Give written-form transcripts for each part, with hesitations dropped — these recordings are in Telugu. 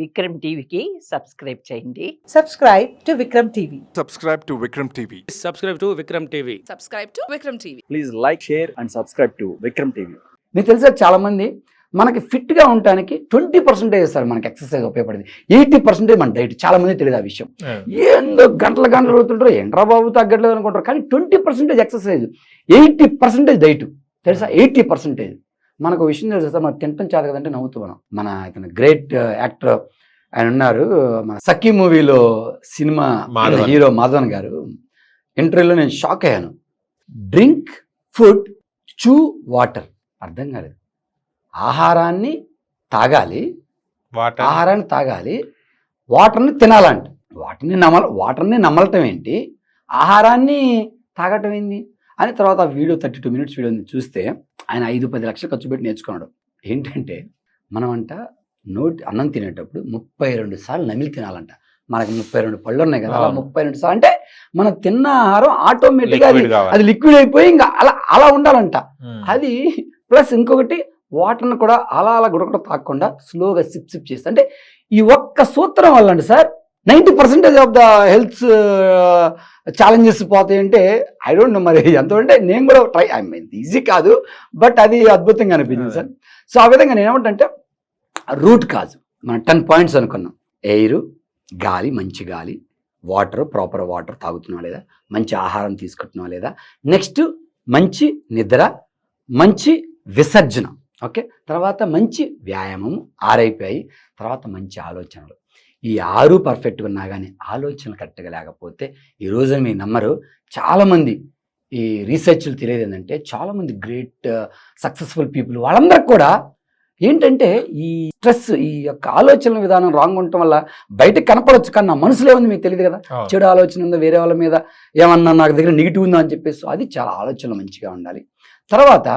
విక్రమ్ టీవీకి సబ్స్క్రైబ్ చేయండి. Subscribe to Vikram TV. Subscribe to Vikram TV. Subscribe to Vikram TV. Subscribe to Vikram TV. Please like, share and subscribe to Vikram TV. మీకు తెలుసా చాలా మంది మనకి ఫిట్గా ఉండటానికి 20% సార్ మనకి ఎక్సర్సైజ్ ఉపయోగపడింది. 80% మన డైట్. చాలా మంది తెలియదు ఆ విషయం. ఏందో గంటలు అవుతుంటారు, ఎండ్రా బాబు తగ్గట్లేదు అనుకుంటారు. కానీ 20% ఎక్సర్సైజ్, 80% డైట్. తెలుసా? 80%. మనకు విషయం తెలుసు సార్, మనం తింటాం చేత కదంటే నవ్వుతూ మన ఇతను గ్రేట్ యాక్టర్ ఆయన ఉన్నారు, మన సఖీ మూవీలో సినిమా హీరో మాధవన్ గారు ఇంటర్వ్యూలో నేను షాక్ అయ్యాను. డ్రింక్ ఫుడ్, చూ వాటర్. అర్థం కాలేదు. ఆహారాన్ని తాగాలి, వాటర్ని తినాలంట. వాటర్ని నమలటం ఏంటి, ఆహారాన్ని తాగటం ఏంటి అని తర్వాత ఆ వీడియో 32 minutes వీడియోని చూస్తే ఆయన 5-10 లక్షలు ఖర్చు పెట్టి నేర్చుకున్నాడు. ఏంటంటే మనమంట అన్నం తినేటప్పుడు 32 సార్లు నమిలి తినాలంట. మనకి 32 పళ్ళు ఉన్నాయి కదా, అలా 32 సార్లు అంటే మనం తిన్న ఆహారం ఆటోమేటిక్గా అది లిక్విడ్ అయిపోయి ఇంకా అలా ఉండాలంట. అది ప్లస్ ఇంకొకటి వాటర్ని కూడా అలా గుడగడ తాగకుండా స్లోగా సిప్ చేస్తే, అంటే ఈ ఒక్క సూత్రం వల్ల అండి sir 90% of the health challenges పోతాయి. అంటే ఐ డోంట్ నో మరి ఎంతంటే నేను కూడా ట్రై, ఈజీ కాదు బట్ అది అద్భుతంగా అనిపించింది సార్. సో ఆ విధంగా నేను ఏమంటే రూట్ కాజ్ మనం 10 points అనుకున్నాం. ఎయిర్, గాలి, మంచి గాలి, వాటర్, ప్రాపర్ వాటర్ తాగుతున్నావా లేదా, మంచి ఆహారం తీసుకుంటున్నావా లేదా, నెక్స్ట్ మంచి నిద్ర, మంచి విసర్జన, ఓకే, తర్వాత మంచి వ్యాయామం, 6 అయిపోయాయి. తర్వాత మంచి ఆలోచనలు. ఈ 6 పర్ఫెక్ట్గా ఉన్నా కానీ ఆలోచనలు కరెక్ట్గా లేకపోతే ఈరోజు మీరు నమ్మరు, చాలామంది ఈ రీసెర్చ్లు తెలియదు ఏంటంటే చాలామంది గ్రేట్ సక్సెస్ఫుల్ పీపుల్ వాళ్ళందరికీ కూడా ఏంటంటే ఈ స్ట్రెస్, ఈ యొక్క ఆలోచనల విధానం రాంగ్ ఉండటం వల్ల బయటకు కనపడవచ్చు, కానీ నా మనసులో ఏముంది మీకు తెలియదు కదా. చెడు ఆలోచన ఉందా, వేరే వాళ్ళ మీద ఏమన్నా నాకు దగ్గర నెగిటివ్ ఉందా అని చెప్పేసి, అది చాలా ఆలోచనలు మంచిగా ఉండాలి. తర్వాత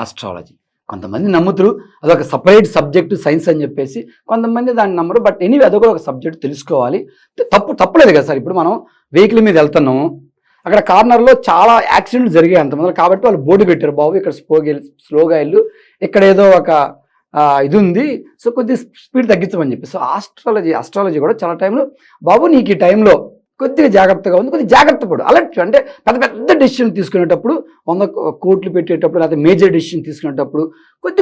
ఆస్ట్రాలజీ. కొంతమంది నమ్ముతారు, అదొక సపరేట్ సబ్జెక్టు సైన్స్ అని చెప్పేసి, కొంతమంది దాన్ని నమ్మరు. బట్ ఎనీవే అదొక ఒక సబ్జెక్ట్ తెలుసుకోవాలి. తప్పులేదు కదా సార్. ఇప్పుడు మనం వెహికల్ మీద వెళ్తున్నాము, అక్కడ కార్నర్లో చాలా యాక్సిడెంట్లు జరిగాయి అంతమంది, కాబట్టి వాళ్ళు బోర్డు పెట్టారు, బాబు ఇక్కడ స్లోగా వెళ్ళు, ఇక్కడ ఏదో ఒక ఇది ఉంది, సో కొద్దిగా స్పీడ్ తగ్గించమని చెప్పి. సో ఆస్ట్రాలజీ కూడా చాలా టైంలో, బాబు నీకు ఈ టైంలో కొద్దిగా జాగ్రత్తగా ఉంది, కొద్దిగా జాగ్రత్త పడు, అలర్ట్. అంటే పెద్ద డెసిషన్ తీసుకునేటప్పుడు, 100 కోట్లు పెట్టేటప్పుడు, లేకపోతే మేజర్ డెసిషన్ తీసుకునేటప్పుడు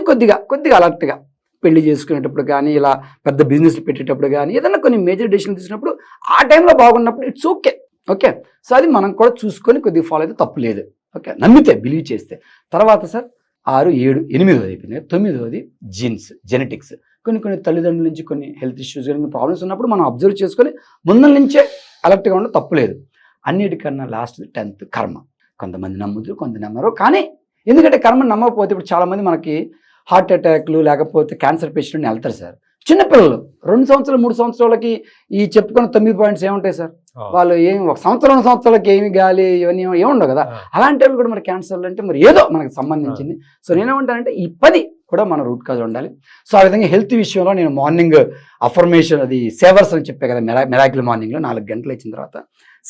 కొద్దిగా అలర్ట్గా, పెళ్లి చేసుకునేటప్పుడు కానీ, ఇలా పెద్ద బిజినెస్ పెట్టేటప్పుడు కానీ, ఏదైనా కొన్ని మేజర్ డెసిషన్ తీసుకున్నప్పుడు ఆ టైంలో బాగున్నప్పుడు ఇట్స్ ఓకే. సో అది మనం కూడా చూసుకొని కొద్దిగా ఫాలో అయితే తప్పు లేదు. ఓకే, నమ్మితే, బిలీవ్ చేస్తే. తర్వాత సార్ 6, 7, 8 అయిపోయింది. 9 జీన్స్, జెనెటిక్స్. కొన్ని తల్లిదండ్రుల నుంచి కొన్ని హెల్త్ ఇష్యూస్, కొన్ని ప్రాబ్లమ్స్ ఉన్నప్పుడు మనం అబ్జర్వ్ చేసుకొని ముందల నుంచే అలర్ట్గా ఉండడం తప్పులేదు. అన్నిటికన్నా లాస్ట్ 10th కర్మ. కొంతమంది నమ్ముతారు, కొంత నమ్మరు. కానీ ఎందుకంటే కర్మ నమ్మకపోతే ఇప్పుడు చాలామంది మనకి హార్ట్ అటాక్లు లేకపోతే క్యాన్సర్ పేషెంట్ని వెళ్తారు సార్. చిన్నపిల్లలు 2 సంవత్సరాలు 3 సంవత్సరాలకి ఈ చెప్పుకున్న 9 points ఏముంటాయి సార్, వాళ్ళు ఏమి 1 సంవత్సరం 2 సంవత్సరాలకి ఏమి గాలి ఇవన్నీ ఏముండవు కదా. అలాంటి వాళ్ళు కూడా మరి క్యాన్సర్లు అంటే మరి ఏదో మనకు సంబంధించింది. సో నేనేమంటానంటే ఈ 10 కూడా మన రూట్ కాజ్ ఉండాలి. సో ఆ విధంగా హెల్త్ విషయంలో నేను మార్నింగ్ అఫర్మేషన్, అది సేవర్స్ అని చెప్పే కదా, మిరాకిల్ మార్నింగ్లో 4 గంటలు ఇచ్చిన తర్వాత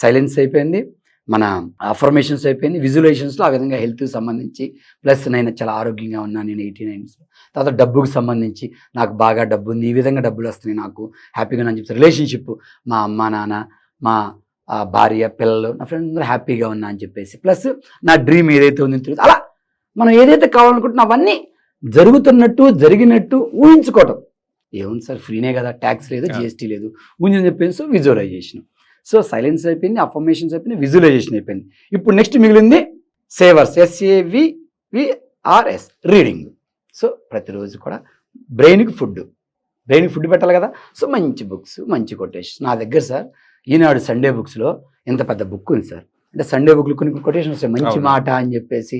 సైలెన్స్ అయిపోయింది, మన అఫర్మేషన్స్ అయిపోయింది, విజువలైజేషన్స్లో ఆ విధంగా హెల్త్కి సంబంధించి. ప్లస్ నేను చాలా ఆరోగ్యంగా ఉన్నాను, నేను 89. తర్వాత డబ్బుకి సంబంధించి నాకు బాగా డబ్బు ఉంది, ఈ విధంగా డబ్బులు వస్తున్నాయి, నాకు హ్యాపీగా అని చెప్పి. రిలేషన్షిప్, మా అమ్మ నాన్న, మా భార్య, పిల్లలు, నా ఫ్రెండ్స్ అందరూ హ్యాపీగా ఉన్నా అని చెప్పేసి. ప్లస్ నా డ్రీమ్ ఏదైతే ఉందో తెలియదు, అలా మనం ఏదైతే కావాలనుకుంటున్నా అవన్నీ జరుగుతున్నట్టు, జరిగినట్టు ఊహించుకోవటం. ఏముంది సార్, ఫ్రీనే కదా, ట్యాక్స్ లేదు, జిఎస్టీ లేదు, ఊహించని చెప్పేసి విజువలైజేషన్. సో సైలెన్స్ అయిపోయింది, అఫర్మేషన్స్ అయిపోయింది, విజువలైజేషన్ అయిపోయింది. ఇప్పుడు నెక్స్ట్ మిగిలింది సేవర్స్, SAVERS, రీడింగ్. సో ప్రతిరోజు కూడా బ్రెయిన్కి ఫుడ్ పెట్టాలి కదా. సో మంచి బుక్స్, మంచి కొటేషన్స్. నా దగ్గర సార్ ఈనాడు సండే బుక్స్లో ఇంత పెద్ద బుక్ ఉంది సార్. అంటే సండే బుక్లు కొన్ని కొటేషన్స్ వస్తాయి, మంచి మాట అని చెప్పేసి.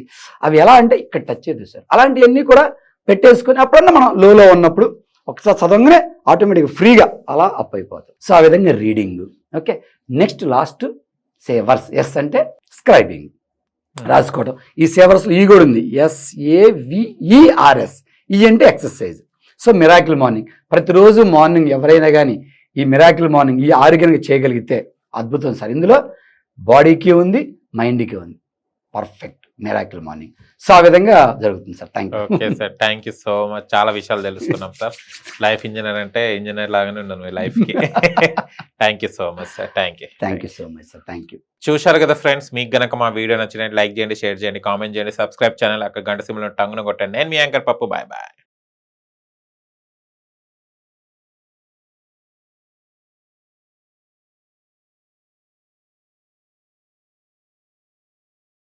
అవి ఎలా అంటే ఇక్కడ టచ్ చేయదు సార్. అలాంటివన్నీ కూడా పెట్టేసుకొని అప్పుడన్నా మనం లోలో ఉన్నప్పుడు ఒకసారి చదవగానే ఆటోమేటిక్గా ఫ్రీగా అలా అప్ అయిపోతుంది. సో ఆ విధంగా reading. Okay, next last savers. S అంటే స్క్రైబింగ్, రాసుకోవడం. ఈ సేవర్స్లో ఈ కూడా ఉంది, SAVERS. ఈ అంటే ఎక్సర్సైజ్. సో మిరాకిల్ మార్నింగ్, ప్రతిరోజు మార్నింగ్ ఎవరైనా కానీ ఈ మిరాకిల్ మార్నింగ్ ఈ 6 గంటలకు చేయగలిగితే అద్భుతం సార్. ఇందులో బాడీకి ఉంది, మైండ్కి ఉంది. Perfect miracle morning. సో ఆ విధంగా జరుగుతుంది sir. Thank you. Okay sir, thank you so much. చాలా విషయాలు తెలుసుకున్నాం సార్. లైఫ్ ఇంజనీర్ అంటే ఇంజనీర్ లాగానే ఉండను మీ లైఫ్కి. Thank you so much sir. Thank you. Thank you so much sir. Thank you. చూశారు కదా ఫ్రెండ్స్, మీకు గనక మా వీడియో నచ్చినట్టు లైక్ చేయండి, షేర్ చేయండి, కామెంట్ చేయండి, సబ్స్క్రైబ్ ఛానల్ అక్కడ గంట సింబల్ టంగున కొట్టండి. నేను మీ యాంకర్ పప్పు. Bye bye.